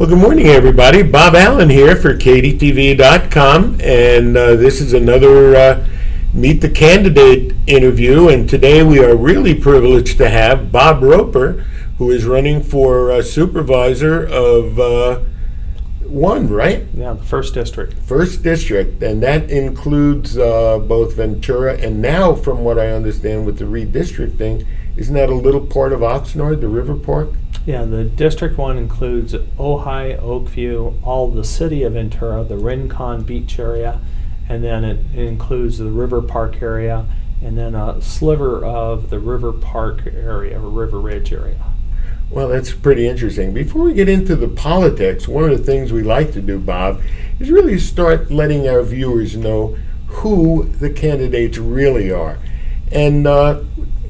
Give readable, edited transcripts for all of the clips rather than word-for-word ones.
Well, good morning, everybody. Bob Allen here for KDTV.com, and this is another Meet the Candidate interview. And today we are really privileged to have Bob Roper, who is running for supervisor of one, right? Yeah, the first district. First district, and that includes both Ventura and now, from what I understand, with the redistricting, isn't that a little part of Oxnard, the River Park? Yeah, the District 1 includes Ojai, Oakview, all the city of Ventura, the Rincon Beach area, and then it includes the River Park area, and then a sliver of the River Park area, or River Ridge area. Well, that's pretty interesting. Before we get into the politics, one of the things we like to do, Bob, is really start letting our viewers know who the candidates really are. And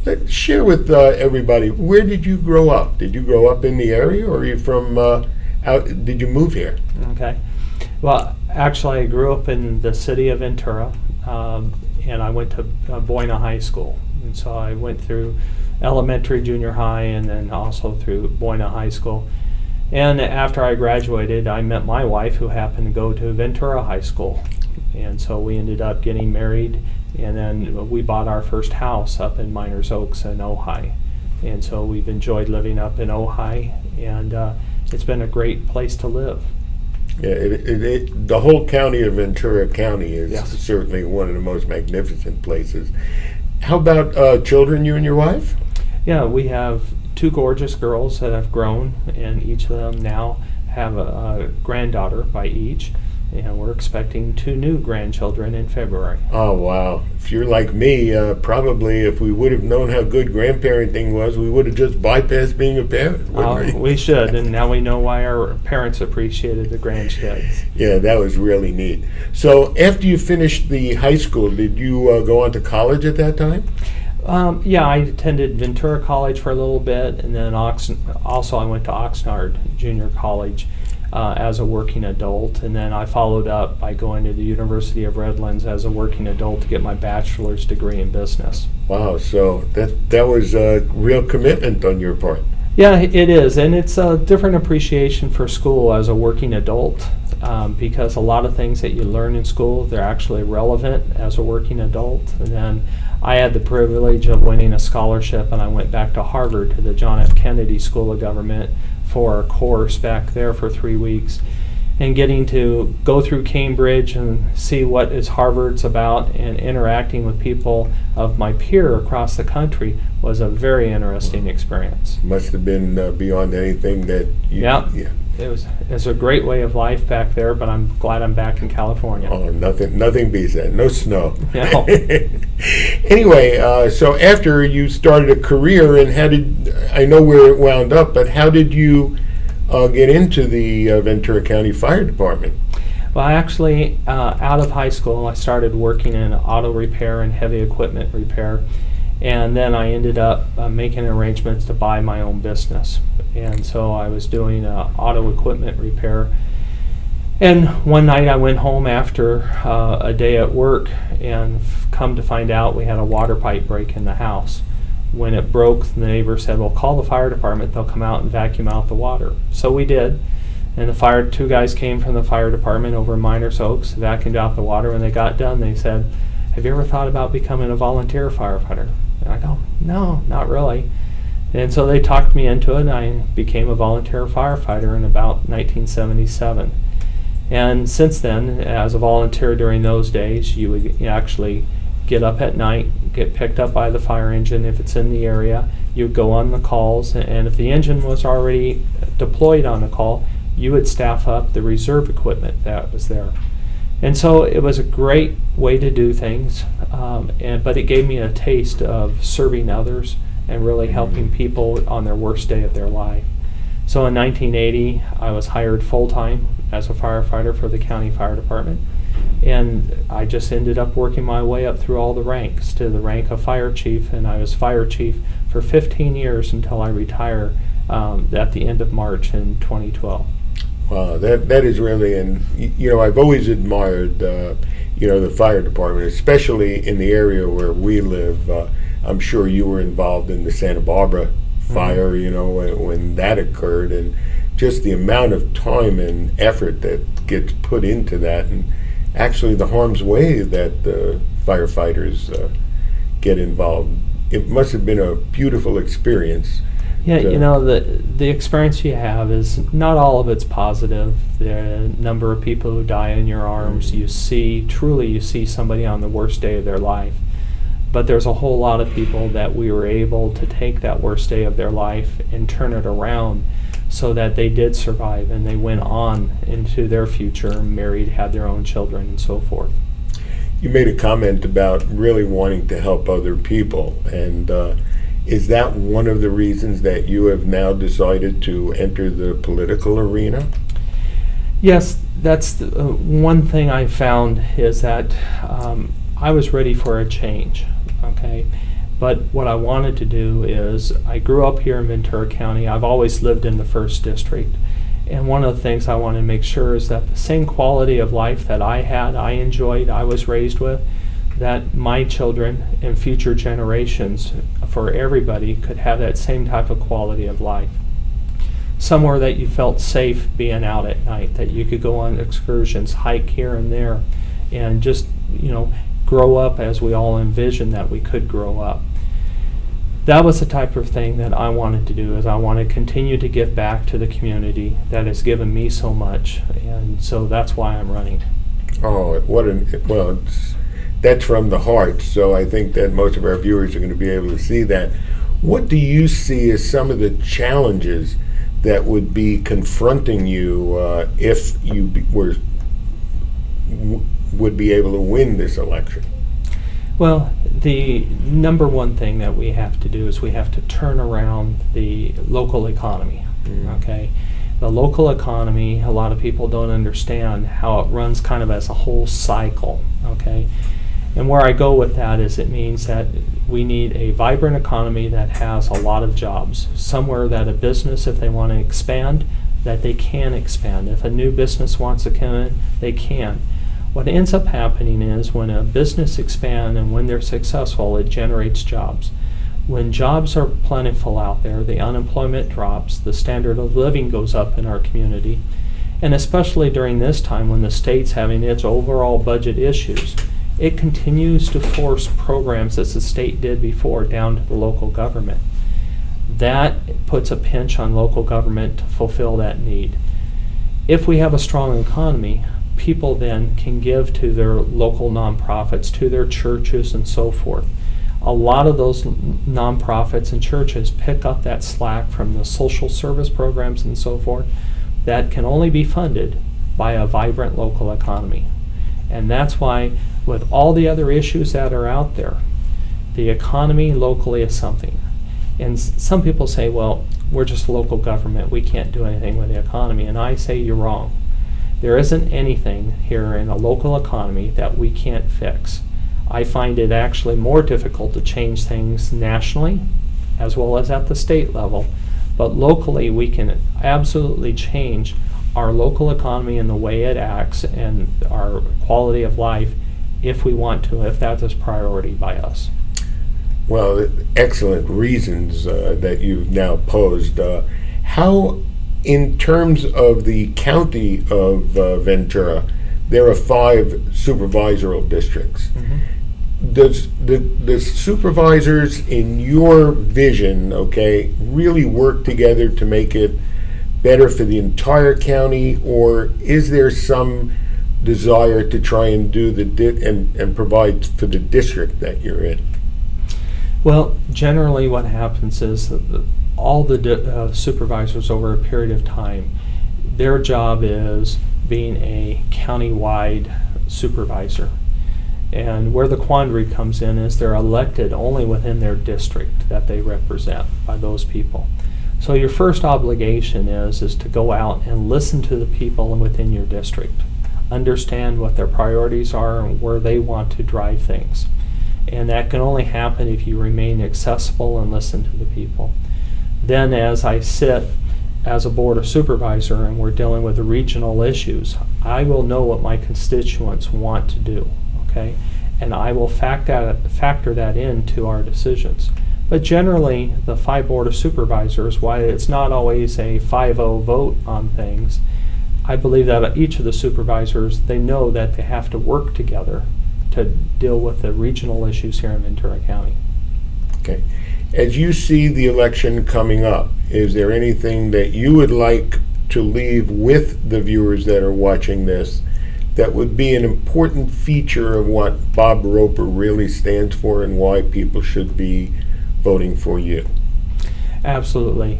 let's share with everybody, where did you grow up? Did you grow up in the area, or are you from out? Did you move here? Okay. Well, actually, I grew up in the city of Ventura, and I went to Buena High School. And so I went through elementary, junior high, and then also through Buena High School. And after I graduated, I met my wife, who happened to go to Ventura High School. And so we ended up getting married, and then we bought our first house up in Miners Oaks in Ojai. And so we've enjoyed living up in Ojai, and it's been a great place to live. Yeah, the whole county of Ventura County is Yes. certainly one of the most magnificent places. How about children, you and your wife? Yeah, we have two gorgeous girls that have grown, and each of them now have a granddaughter by each. And we're expecting two new grandchildren in February. Oh, wow. If you're like me, probably if we would have known how good grandparenting was, we would have just bypassed being a parent, wouldn't we? We should, and now we know why our parents appreciated the grandkids. Yeah, that was really neat. So after you finished the high school, did you go on to college at that time? Yeah, I attended Ventura College for a little bit, and then also I went to Oxnard Junior College as a working adult, and then I followed up by going to the University of Redlands as a working adult to get my bachelor's degree in business. Wow, so that was a real commitment on your part. Yeah, it is, and it's a different appreciation for school as a working adult, because a lot of things that you learn in school, they're actually relevant as a working adult. And then I had the privilege of winning a scholarship, and I went back to Harvard to the John F. Kennedy School of Government for a course back there for 3 weeks, and getting to go through Cambridge and see what is Harvard's about, and interacting with people of my peer across the country was a very interesting experience. Must have been beyond anything that you... Yeah. It was a great way of life back there, but I'm glad I'm back in California. Oh, nothing beats that. No snow. No. Anyway, so after you started a career, and I know where it wound up, but how did you get into the Ventura County Fire Department? Well, actually, out of high school, I started working in auto repair and heavy equipment repair, and then I ended up making arrangements to buy my own business. And so I was doing auto equipment repair. And one night I went home after a day at work, and come to find out we had a water pipe break in the house. When it broke, the neighbor said, well, call the fire department, they'll come out and vacuum out the water. So we did, and two guys came from the fire department over in Miners Oaks, vacuumed out the water. When they got done, they said, have you ever thought about becoming a volunteer firefighter? And I go, no, not really. And so they talked me into it, and I became a volunteer firefighter in about 1977. And since then, as a volunteer during those days, you would actually get up at night, get picked up by the fire engine if it's in the area. You would go on the calls, and if the engine was already deployed on a call, you would staff up the reserve equipment that was there. And so it was a great way to do things, but it gave me a taste of serving others and really helping people on their worst day of their life. So in 1980, I was hired full-time as a firefighter for the county fire department, and I just ended up working my way up through all the ranks to the rank of fire chief, and I was fire chief for 15 years until I retire at the end of March in 2012. Wow, that is really, and I've always admired the fire department, especially in the area where we live. I'm sure you were involved in the Santa Barbara fire, when that occurred, and just the amount of time and effort that gets put into that, and actually the harm's way that the firefighters get involved. It must have been a beautiful experience. Yeah, you know, the experience you have is not all of it's positive. The number of people who die in your arms, you see somebody on the worst day of their life. But there's a whole lot of people that we were able to take that worst day of their life and turn it around so that they did survive and they went on into their future, married, had their own children, and so forth. You made a comment about really wanting to help other people, and is that one of the reasons that you have now decided to enter the political arena? Yes, that's one thing I found is that I was ready for a change, okay? But what I wanted to do is, I grew up here in Ventura County. I've always lived in the 1st District. And one of the things I want to make sure is that the same quality of life that I had, I enjoyed, I was raised with, that my children and future generations, for everybody, could have that same type of quality of life. Somewhere that you felt safe being out at night, that you could go on excursions, hike here and there, and just, you know, grow up as we all envisioned that we could grow up. That was the type of thing that I wanted to do, is I want to continue to give back to the community that has given me so much, and so that's why I'm running. Oh, that's from the heart, so I think that most of our viewers are going to be able to see that. What do you see as some of the challenges that would be confronting you if you would be able to win this election? Well, the number one thing that we have to do is we have to turn around the local economy, okay? The local economy, a lot of people don't understand how it runs kind of as a whole cycle, okay? And where I go with that is it means that we need a vibrant economy that has a lot of jobs. Somewhere that a business, if they want to expand, that they can expand. If a new business wants to come in, they can. What ends up happening is when a business expands and when they're successful, it generates jobs. When jobs are plentiful out there, the unemployment drops, the standard of living goes up in our community, and especially during this time when the state's having its overall budget issues, it continues to force programs as the state did before down to the local government. That puts a pinch on local government to fulfill that need. If we have a strong economy, people then can give to their local nonprofits, to their churches, and so forth. A lot of those nonprofits and churches pick up that slack from the social service programs and so forth that can only be funded by a vibrant local economy. And that's why, with all the other issues that are out there, the economy locally is something. And some people say, well, we're just local government, we can't do anything with the economy. And I say you're wrong. There isn't anything here in a local economy that we can't fix. I find it actually more difficult to change things nationally as well as at the state level, but locally we can absolutely change our local economy and the way it acts and our quality of life if we want to, if that is priority by us. Well, excellent reasons that you've now posed. How, in terms of the county of Ventura, there are 5 supervisoral districts. Does the supervisors, in your vision, okay, really work together to make it better for the entire county, or is there some desire to try and do and provide for the district that you're in? Well, generally what happens is that all the supervisors over a period of time, their job is being a county-wide supervisor. And where the quandary comes in is they're elected only within their district that they represent by those people. So your first obligation is to go out and listen to the people within your district, understand what their priorities are and where they want to drive things. And that can only happen if you remain accessible and listen to the people. Then as I sit as a board of supervisor and we're dealing with the regional issues, I will know what my constituents want to do, okay? And I will factor that into our decisions. But generally, the 5 Board of Supervisors, while it's not always a 5-0 vote on things, I believe that each of the supervisors, they know that they have to work together to deal with the regional issues here in Ventura County. Okay. As you see the election coming up, is there anything that you would like to leave with the viewers that are watching this that would be an important feature of what Bob Roper really stands for and why people should be voting for you? Absolutely.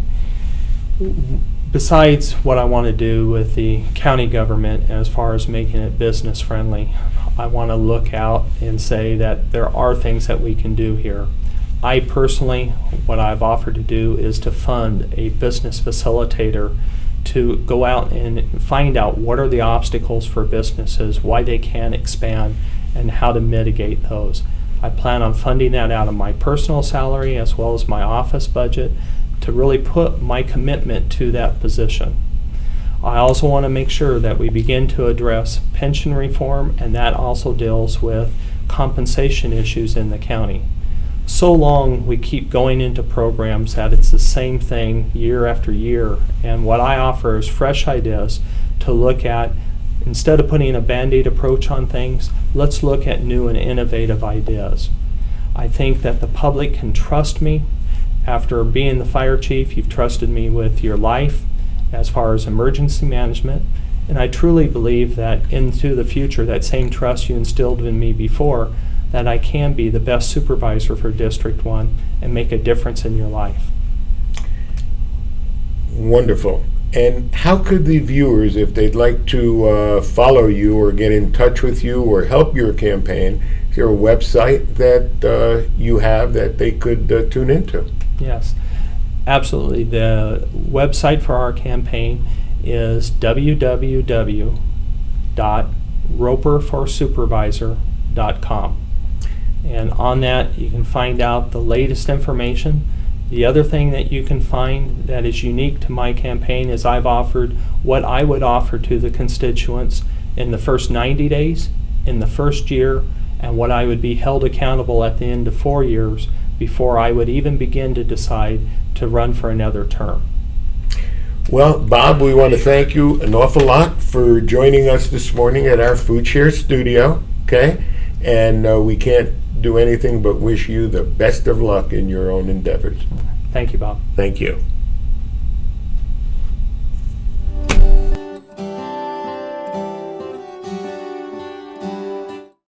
Besides what I want to do with the county government as far as making it business friendly, I want to look out and say that there are things that we can do here. I personally, what I've offered to do is to fund a business facilitator to go out and find out what are the obstacles for businesses, why they can't expand, and how to mitigate those. I plan on funding that out of my personal salary as well as my office budget to really put my commitment to that position. I also want to make sure that we begin to address pension reform, and that also deals with compensation issues in the county. So long we keep going into programs that it's the same thing year after year, and what I offer is fresh ideas to look at. Instead of putting a Band-Aid approach on things, let's look at new and innovative ideas. I think that the public can trust me. After being the fire chief, you've trusted me with your life as far as emergency management, and I truly believe that into the future, that same trust you instilled in me before, that I can be the best supervisor for District 1 and make a difference in your life. Wonderful. And how could the viewers, if they'd like to follow you or get in touch with you or help your campaign, is there a website that you have that they could tune into? Yes, absolutely. The website for our campaign is www.roperforsupervisor.com. And on that, you can find out the latest information. The other thing that you can find that is unique to my campaign is I've offered what I would offer to the constituents in the first 90 days, in the first year, and what I would be held accountable at the end of 4 years before I would even begin to decide to run for another term. Well, Bob, we want to thank you an awful lot for joining us this morning at our Food Share studio, okay? And we can't do anything but wish you the best of luck in your own endeavors. Thank you, Bob. Thank you.